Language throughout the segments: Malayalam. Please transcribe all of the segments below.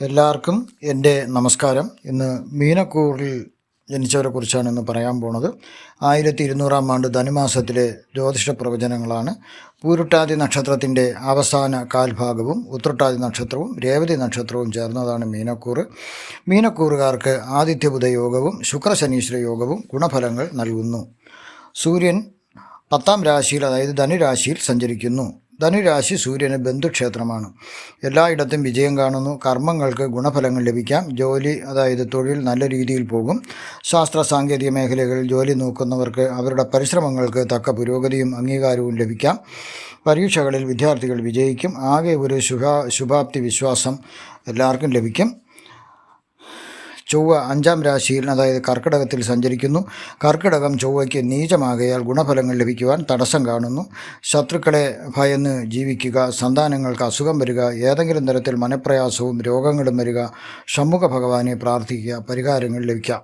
എല്ലാവർക്കും എൻ്റെ നമസ്കാരം. ഇന്ന് മീനക്കൂറിൽ ജനിച്ചവരെക്കുറിച്ചാണ് ഇന്ന് പറയാൻ പോണത്. 1200 ആണ്ട് ധനുമാസത്തിലെ ജ്യോതിഷ പ്രവചനങ്ങളാണ്. പൂരുട്ടാതി നക്ഷത്രത്തിൻ്റെ അവസാന കാൽഭാഗവും ഉത്രട്ടാതി നക്ഷത്രവും രേവതി നക്ഷത്രവും ചേർന്നതാണ് മീനക്കൂറ്. മീനക്കൂറുകാർക്ക് ആദിത്യബുധ യോഗവും ശുക്രശനീശ്വര യോഗവും ഗുണഫലങ്ങൾ നൽകുന്നു. സൂര്യൻ 10ാം രാശിയിൽ, അതായത് ധനുരാശിയിൽ സഞ്ചരിക്കുന്നു. ധനുരാശി സൂര്യന് ബന്ധുക്ഷേത്രമാണ്. എല്ലായിടത്തും വിജയം കാണുന്നു. കർമ്മങ്ങൾക്ക് ഗുണഫലങ്ങൾ ലഭിക്കാം. ജോലി, അതായത് തൊഴിൽ നല്ല രീതിയിൽ പോകും. ശാസ്ത്ര സാങ്കേതിക മേഖലകളിൽ ജോലി നോക്കുന്നവർക്ക് അവരുടെ പരിശ്രമങ്ങൾക്ക് തക്ക പുരോഗതിയും അംഗീകാരവും ലഭിക്കാം. പരീക്ഷകളിൽ വിദ്യാർത്ഥികൾ വിജയിക്കും. ആകെ ഒരു ശുഭാപ്തി വിശ്വാസം എല്ലാവർക്കും ലഭിക്കും. ചൊവ്വ 5ാം രാശിയിൽ, അതായത് കർക്കിടകത്തിൽ സഞ്ചരിക്കുന്നു. കർക്കിടകം ചൊവ്വയ്ക്ക് നീചമാകയാൽ ഗുണഫലങ്ങൾ ലഭിക്കുവാൻ തടസ്സം കാണുന്നു. ശത്രുക്കളെ ഭയന്ന് ജീവിക്കുക. സന്താനങ്ങൾക്ക് അസുഖം വരിക. ഏതെങ്കിലും തരത്തിൽ മനപ്രയാസവും രോഗങ്ങളും വരിക. ഷൺമുഖ ഭഗവാനെ പ്രാർത്ഥിക്കുക. പരിഹാരങ്ങൾ ലഭിക്കാം.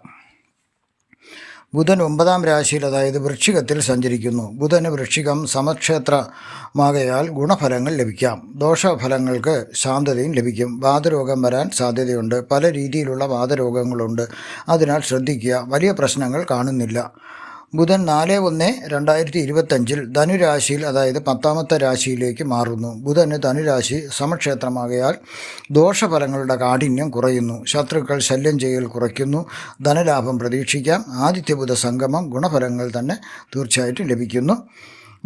ബുധൻ 9ാം രാശിയിൽ, അതായത് വൃശ്ചികത്തിൽ സഞ്ചരിക്കുന്നു. ബുധന് വൃശ്ചികം സമക്ഷേത്രമാകയാൽ ഗുണഫലങ്ങൾ ലഭിക്കാം. ദോഷഫലങ്ങൾക്ക് ശാന്തതയും ലഭിക്കും. വാതരോഗം വരാൻ സാധ്യതയുണ്ട്. പല രീതിയിലുള്ള വാതരോഗങ്ങളുണ്ട്. അതിനാൽ ശ്രദ്ധിക്കുക. വലിയ പ്രശ്നങ്ങൾ കാണുന്നില്ല. ബുധൻ 4/1/2025 ധനുരാശിയിൽ, അതായത് 10ാമത്തെ രാശിയിലേക്ക് മാറുന്നു. ബുധന് ധനുരാശി സമക്ഷേത്രമാകയാൽ ദോഷഫലങ്ങളുടെ കാഠിന്യം കുറയുന്നു. ശത്രുക്കൾ ശല്യം ചെയ്യൽ കുറയ്ക്കുന്നു. ധനലാഭം പ്രതീക്ഷിക്കാം. ആദിത്യബുധ സംഗമം ഗുണഫലങ്ങൾ തന്നെ തീർച്ചയായിട്ടും ലഭിക്കുന്നു.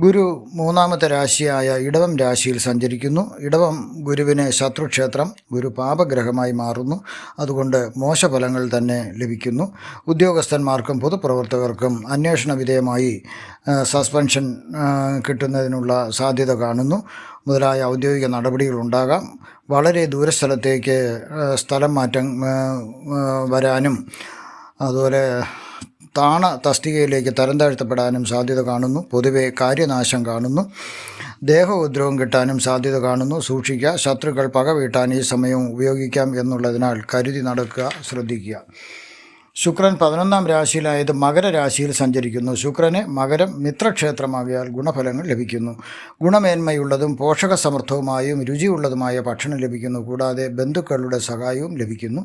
ഗുരു 3ാമത്തെ രാശിയായ ഇടവം രാശിയിൽ സഞ്ചരിക്കുന്നു. ഇടവം ഗുരുവിന് ശത്രുക്ഷേത്രം. ഗുരു പാപഗ്രഹമായി മാറുന്നു. അതുകൊണ്ട് മോശഫലങ്ങൾ തന്നെ ലഭിക്കുന്നു. ഉദ്യോഗസ്ഥന്മാർക്കും പൊതുപ്രവർത്തകർക്കും അന്വേഷണ വിധേയമായി സസ്പെൻഷൻ കിട്ടുന്നതിനുള്ള സാധ്യത കാണുന്നു. മുതലായ ഔദ്യോഗിക നടപടികളുണ്ടാകാം. വളരെ ദൂരസ്ഥലത്തേക്ക് സ്ഥലം മാറ്റം വരാനും അതുപോലെ തസ്തികയിലേക്ക് തരം താഴ്ത്തപ്പെടാനും സാധ്യത കാണുന്നു. പൊതുവെ കാര്യനാശം കാണുന്നു. ദേഹോദ്രവം കിട്ടാനും സാധ്യത കാണുന്നു. സൂക്ഷിക്കുക. ശത്രുക്കൾ പക വീട്ടാൻ ഈ സമയവും ഉപയോഗിക്കാം എന്നുള്ളതിനാൽ കരുതി നടക്കുക, ശ്രദ്ധിക്കുക. ശുക്രൻ 11ാം രാശിയിലായത് മകരരാശിയിൽ സഞ്ചരിക്കുന്നു. ശുക്രന് മകരം മിത്രക്ഷേത്രമാകിയാൽ ഗുണഫലങ്ങൾ ലഭിക്കുന്നു. ഗുണമേന്മയുള്ളതും പോഷകസമൃദ്ധവുമായും രുചിയുള്ളതുമായ ഭക്ഷണം ലഭിക്കുന്നു. കൂടാതെ ബന്ധുക്കളുടെ സഹായവും ലഭിക്കുന്നു.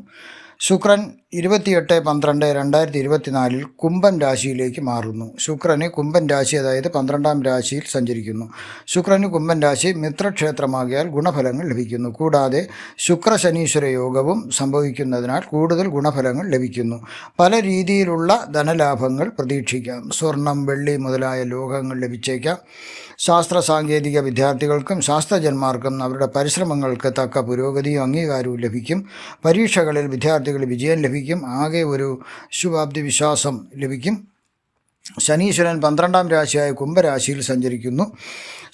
ശുക്രൻ 28/12/2024 കുംഭൻ രാശിയിലേക്ക് മാറുന്നു. ശുക്രന് കുംഭൻ രാശി, അതായത് 12ാം രാശിയിൽ സഞ്ചരിക്കുന്നു. ശുക്രന് കുംഭൻ രാശി മിത്രക്ഷേത്രമാകിയാൽ ഗുണഫലങ്ങൾ ലഭിക്കുന്നു. കൂടാതെ ശുക്രശനീശ്വര യോഗവും സംഭവിക്കുന്നതിനാൽ കൂടുതൽ ഗുണഫലങ്ങൾ ലഭിക്കുന്നു. പല രീതിയിലുള്ള ധനലാഭങ്ങൾ പ്രതീക്ഷിക്കാം. സ്വർണം, വെള്ളി മുതലായ ലോഹങ്ങൾ ലഭിച്ചേക്കാം. ശാസ്ത്ര സാങ്കേതിക വിദ്യാർത്ഥികൾക്കും ശാസ്ത്രജ്ഞന്മാർക്കും അവരുടെ പരിശ്രമങ്ങൾക്ക് തക്ക പുരോഗതിയും അംഗീകാരവും ലഭിക്കും. പരീക്ഷകളിൽ വിദ്യാർത്ഥികൾ വിജയം ലഭിക്കും. ആകെ ഒരു ശുഭാപ്തി വിശ്വാസം ലഭിക്കും. ശനീശ്വരൻ 12ാം രാശിയായ കുംഭരാശിയിൽ സഞ്ചരിക്കുന്നു.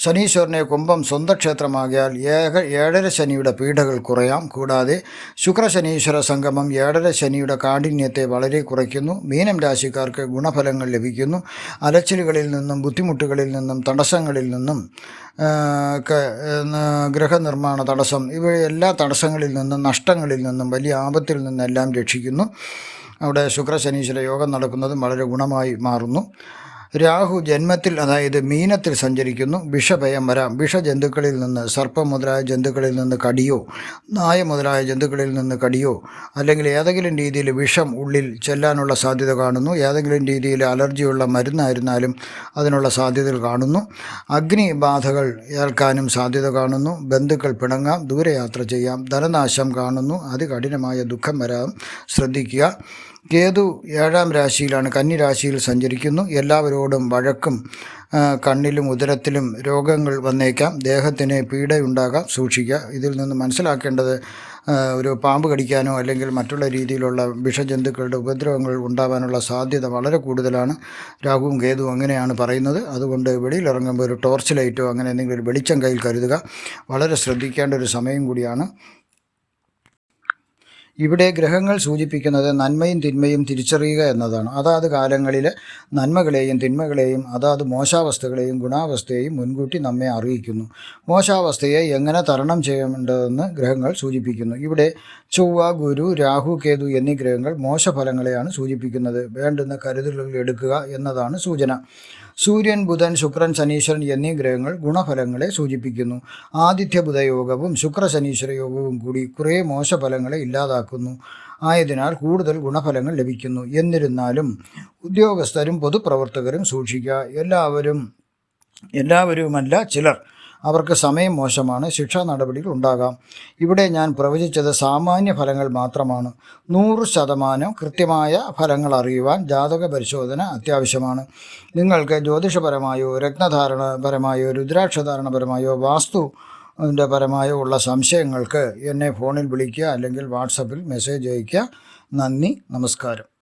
ശനീശ്വരനെ കുംഭം സ്വന്തം ക്ഷേത്രമാകിയാൽ 7.5 ശനിയുടെ പീഡകൾ കുറയാം. കൂടാതെ ശുക്രശനീശ്വര സംഗമം 7.5 ശനിയുടെ കാഠിന്യത്തെ വളരെ കുറയ്ക്കുന്നു. മീനം രാശിക്കാർക്ക് ഗുണഫലങ്ങൾ ലഭിക്കുന്നു. അലച്ചിലുകളിൽ നിന്നും ബുദ്ധിമുട്ടുകളിൽ നിന്നും തടസ്സങ്ങളിൽ നിന്നും ഗൃഹനിർമ്മാണ തടസ്സം, ഇവയെല്ലാ തടസ്സങ്ങളിൽ നിന്നും നഷ്ടങ്ങളിൽ നിന്നും വലിയ ആപത്തിൽ നിന്നെല്ലാം രക്ഷിക്കുന്നു. അവിടെ ശുക്രശനീശ്വര യോഗം നടക്കുന്നതും വളരെ ഗുണമായി മാറുന്നു. രാഹു ജന്മത്തിൽ, അതായത് മീനത്തിൽ സഞ്ചരിക്കുന്നു. വിഷഭയം വരാം. വിഷജന്തുക്കളിൽ നിന്ന്, സർപ്പം മുതലായ ജന്തുക്കളിൽ നിന്ന് കടിയോ നായ മുതലായ ജന്തുക്കളിൽ നിന്ന് കടിയോ അല്ലെങ്കിൽ ഏതെങ്കിലും രീതിയിൽ വിഷം ഉള്ളിൽ ചെല്ലാനുള്ള സാധ്യത കാണുന്നു. ഏതെങ്കിലും രീതിയിൽ അലർജിയുള്ള മരുന്നായിരുന്നാലും അതിനുള്ള സാധ്യതകൾ കാണുന്നു. അഗ്നിബാധകൾ ഏൽക്കാനും സാധ്യത കാണുന്നു. ബന്ധുക്കൾ പിണങ്ങാം. ദൂരയാത്ര ചെയ്യാം. ധനനാശം കാണുന്നു. അതികഠിനമായ ദുഃഖം വരാം, ശ്രദ്ധിക്കുക. കേതു 7ാം രാശിയിലാണ്, കന്നിരാശിയിൽ സഞ്ചരിക്കുന്നു. എല്ലാവരോടും വഴക്കും കണ്ണിലും ഉദരത്തിലും രോഗങ്ങൾ വന്നേക്കാം. ദേഹത്തിന് പീഡയുണ്ടാകാം, സൂക്ഷിക്കുക. ഇതിൽ നിന്ന് മനസ്സിലാക്കേണ്ടത് ഒരു പാമ്പ് കടിക്കാനോ അല്ലെങ്കിൽ മറ്റുള്ള രീതിയിലുള്ള വിഷജന്തുക്കളുടെ ഉപദ്രവങ്ങൾ ഉണ്ടാകാനുള്ള സാധ്യത വളരെ കൂടുതലാണ്. രാഹുവും കേതുവും അങ്ങനെയാണ് പറയുന്നത്. അതുകൊണ്ട് വെളിയിലിറങ്ങുമ്പോൾ ഒരു ടോർച്ച് ലൈറ്റോ അങ്ങനെ എന്തെങ്കിലും ഒരു വെളിച്ചം കയ്യിൽ കരുതുക. വളരെ ശ്രദ്ധിക്കേണ്ട ഒരു സമയം കൂടിയാണ്. ഇവിടെ ഗ്രഹങ്ങൾ സൂചിപ്പിക്കുന്നത് നന്മയും തിന്മയും തിരിച്ചറിയുക എന്നതാണ്. അതാത് കാലങ്ങളിലെ നന്മകളെയും തിന്മകളെയും അതാത് മോശാവസ്ഥകളെയും ഗുണാവസ്ഥയെയും മുൻകൂട്ടി നമ്മെ അറിയിക്കുന്നു. മോശാവസ്ഥയെ എങ്ങനെ തരണം ചെയ്യേണ്ടതെന്ന് ഗ്രഹങ്ങൾ സൂചിപ്പിക്കുന്നു. ഇവിടെ ചൊവ്വ, ഗുരു, രാഹു, കേതു എന്നീ ഗ്രഹങ്ങൾ മോശഫലങ്ങളെയാണ് സൂചിപ്പിക്കുന്നത്. വേണ്ടുന്ന കരുതലുകൾ എടുക്കുക എന്നതാണ് സൂചന. സൂര്യൻ, ബുധൻ, ശുക്രൻ, ശനീശ്വരൻ എന്നീ ഗ്രഹങ്ങൾ ഗുണഫലങ്ങളെ സൂചിപ്പിക്കുന്നു. ആദിത്യ ബുധയോഗവും ശുക്രശനീശ്വര യോഗവും കൂടി കുറേ മോശഫലങ്ങളെ ഇല്ലാതാക്കുന്നു. ആയതിനാൽ കൂടുതൽ ഗുണഫലങ്ങൾ ലഭിക്കുന്നു. എന്നിരുന്നാലും ഉദ്യോഗസ്ഥരും പൊതുപ്രവർത്തകരും സൂക്ഷിക്കുക. എല്ലാവരുമല്ല, ചിലർ. അവർക്ക് സമയം മോശമാണ്, ശിക്ഷാ നടപടികൾ ഉണ്ടാകാം. ഇവിടെ ഞാൻ പ്രവചിച്ചത് സാമാന്യ ഫലങ്ങൾ മാത്രമാണ്. 100% കൃത്യമായ ഫലങ്ങൾ അറിയുവാൻ ജാതക പരിശോധന അത്യാവശ്യമാണ്. നിങ്ങൾക്ക് ജ്യോതിഷപരമായോ രത്നധാരണപരമായോ രുദ്രാക്ഷധാരണപരമായോ വാസ്തുവിൻ്റെ പരമായോ ഉള്ള സംശയങ്ങൾക്ക് എന്നെ ഫോണിൽ വിളിക്കുക, അല്ലെങ്കിൽ വാട്സപ്പിൽ മെസ്സേജ് അയയ്ക്കുക. നന്ദി, നമസ്കാരം.